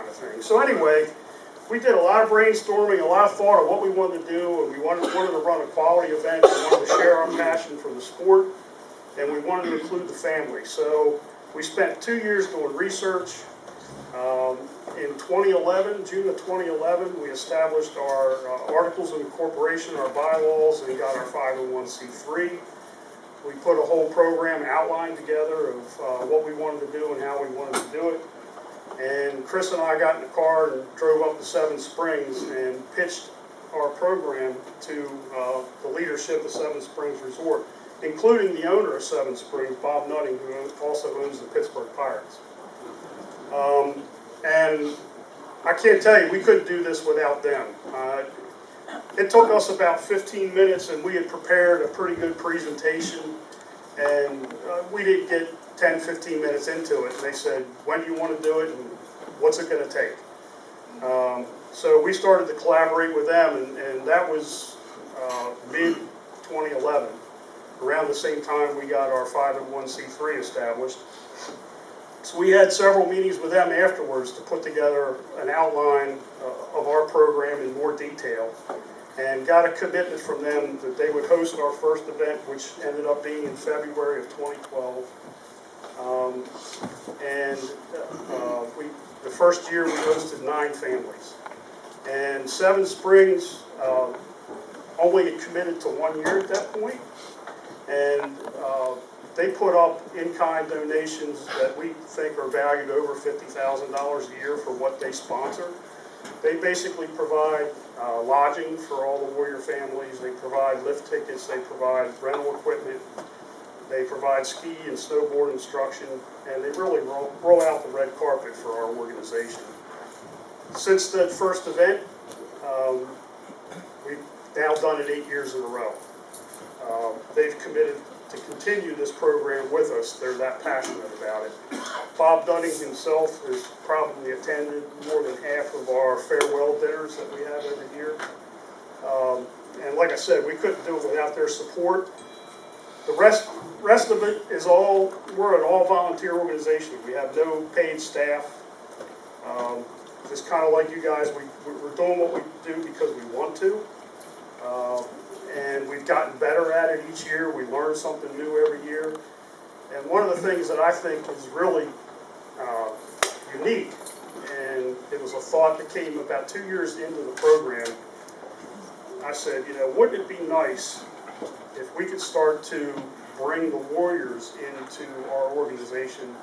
kind of thing. So anyway, we did a lot of brainstorming, a lot of thought of what we wanted to do, and we wanted to run a quality event. We wanted to share our passion for the sport, and we wanted to include the family. So we spent 2 years doing research. In 2011, June of 2011, we established our articles of incorporation, our bylaws, and got our 501c3. We put a whole program outline together of what we wanted to do and how we wanted to do it. And Chris and I got in the car and drove up to Seven Springs and pitched our program to the leadership of Seven Springs Resort, including the owner of Seven Springs, Bob Nutting, who also owns the Pittsburgh Pirates. And I can't tell you, we couldn't do this without them. It took us about 15 minutes, and we had prepared a pretty good presentation, and we didn't get 10, 15 minutes into it. And they said, when do you want to do it, and what's it going to take? So we started to collaborate with them, and that was mid-2011. Around the same time we got our 501c3 established. So we had several meetings with them afterwards to put together an outline of our program in more detail, and got a commitment from them that they would host our first event, which ended up being in February of 2012. The first year we hosted 9 families. And Seven Springs only had committed to 1 year at that point. And they put up in-kind donations that we think are valued over $50,000 a year for what they sponsor. They basically provide lodging for all the Warrior families. They provide lift tickets. They provide rental equipment. They provide ski and snowboard instruction. And they really roll out the red carpet for our organization. Since that first event, we've now done it 8 years in a row. They've committed to continue this program with us. They're that passionate about it. Bob Dunning himself has probably attended more than half of our farewell dinners that we have every year. And like I said, we couldn't do it without their support. The rest of it is we're an all-volunteer organization. We have no paid staff. Just kind of like you guys, we're doing what we do because we want to. And we've gotten better at it each year. We learn something new every year. And one of the things that I think is really unique, and it was a thought that came about 2 years into the program, I said, wouldn't it be nice if we could start to bring the Warriors into our organization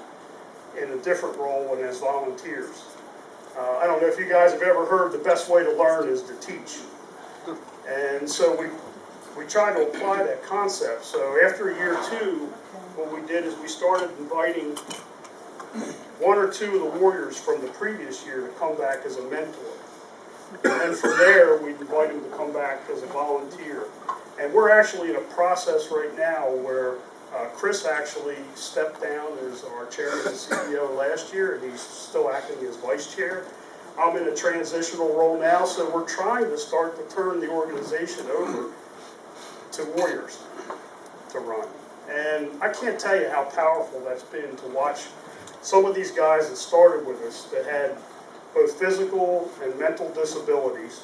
in a different role and as volunteers. I don't know if you guys have ever heard the best way to learn is to teach. And so we tried to apply that concept. So after year 2, what we did is we started inviting 1 or 2 of the Warriors from the previous year to come back as a mentor. And then from there, we'd invite them to come back as a volunteer. And we're actually in a process right now where Chris actually stepped down as our chairman and CEO last year, and he's still acting as vice chair. I'm in a transitional role now, so we're trying to start to turn the organization over to Warriors to run. And I can't tell you how powerful that's been to watch some of these guys that started with us that had both physical and mental disabilities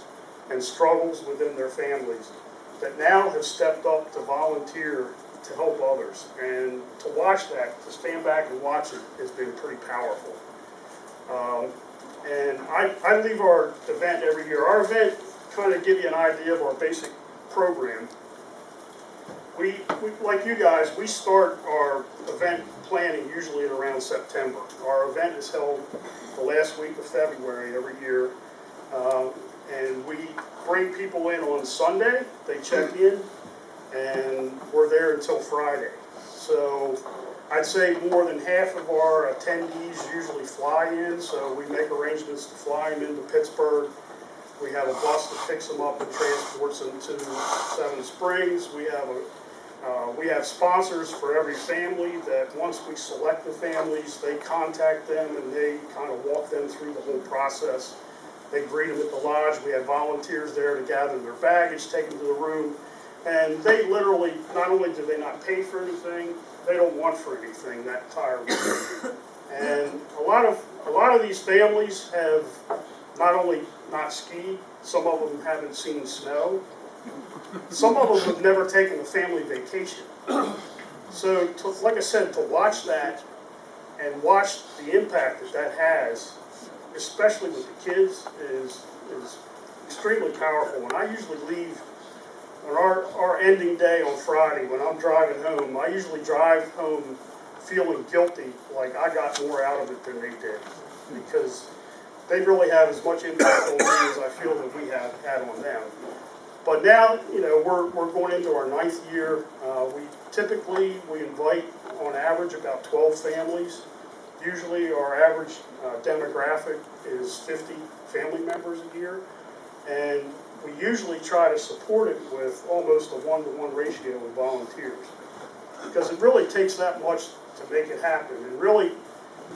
and struggles within their families that now have stepped up to volunteer to help others. And to watch that, to stand back and watch it, has been pretty powerful. And I leave our event every year. Our event, kind of give you an idea of our basic program. We like you guys, we start our event planning usually at around September. Our event is held the last week of February every year. And we bring people in on Sunday, they check in, and we're there until Friday. So I'd say more than half of our attendees usually fly in, so we make arrangements to fly them into Pittsburgh. We have a bus that picks them up and transports them to Seven Springs. We have sponsors for every family that once we select the families, they contact them and they kind of walk them through the whole process. They greet them at the lodge. We have volunteers there to gather their baggage, take them to the room. And they literally, not only do they not pay for anything, they don't want for anything that entire week. And a lot of a lot of these families have not only not skied, some of them haven't seen snow. Some of them have never taken a family vacation. So, like I said, to watch that and watch the impact that that has, especially with the kids, is extremely powerful. And I usually leave on our ending day on Friday when I'm driving home. I usually drive home feeling guilty, like I got more out of it than they did, because they really have as much impact on me as I feel that we have had on them. But now, you know, we're going into our 9th year. We invite on average about 12 families. Usually our average demographic is 50 family members a year, and we usually try to support it with almost a 1-to-1 ratio of volunteers, because it really takes that much to make it happen. And really,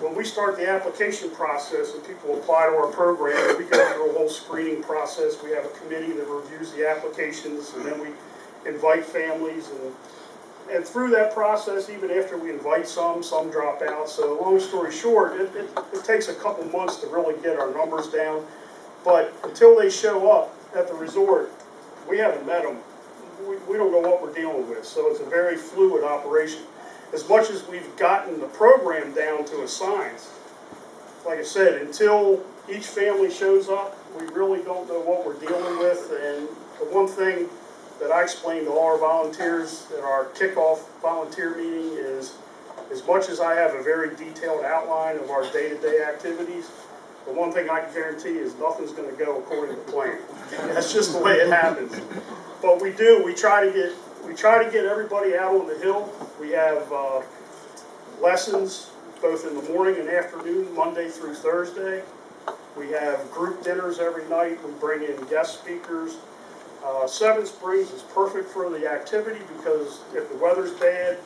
when we start the application process and people apply to our program, we go through a whole screening process. We have a committee that reviews the applications, and then we invite families, and through that process, even after we invite some drop out. So long story short, it takes a couple months to really get our numbers down. But until they show up at the resort, we haven't met them. We don't know what we're dealing with. So it's a very fluid operation. As much as we've gotten the program down to a science, like I said, until each family shows up, we really don't know what we're dealing with. And the one thing that I explain to all our volunteers at our kickoff volunteer meeting is, as much as I have a very detailed outline of our day-to-day activities, the one thing I can guarantee is nothing's going to go according to plan. That's just the way it happens. But we try to get everybody out on the hill. We have lessons both in the morning and afternoon, Monday through Thursday. We have group dinners every night. We bring in guest speakers. Seven Springs is perfect for the activity because if the weather's bad,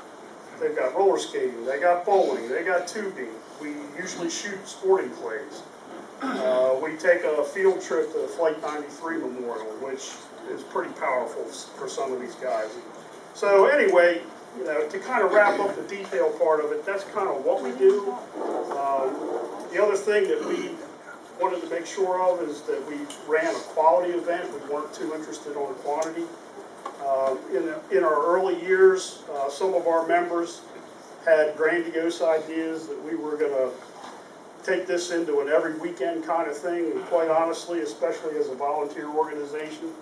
they've got roller skating, they got bowling, they got tubing. We usually shoot sporting clays. We take a field trip to the Flight 93 Memorial, which is pretty powerful for some of these guys. So anyway, you know, to kind of wrap up the detail part of it, that's kind of what we do. The other thing that we wanted to make sure of is that we ran a quality event. We weren't too interested on quantity. In our early years, some of our members had grandiose ideas that we were going to take this into an every weekend kind of thing, and quite honestly, especially as a volunteer organization,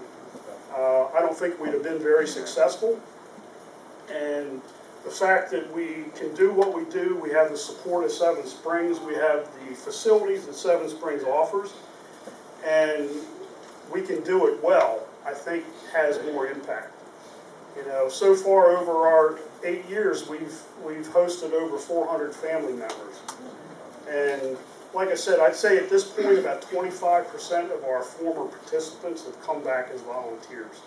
I don't think we'd have been very successful. And the fact that we can do what we do, we have the support of Seven Springs, we have the facilities that Seven Springs offers, and we can do it well, I think has more impact. You know, so far over our 8 years, we've hosted over 400 family members. And like I said, I'd say at this point about 25% of our former participants have come back as volunteers.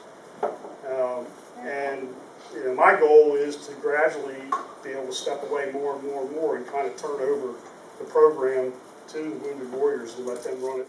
And you know, my goal is to gradually be able to step away more and more and more and kind of turn over the program to the Wounded Warriors and let them run it.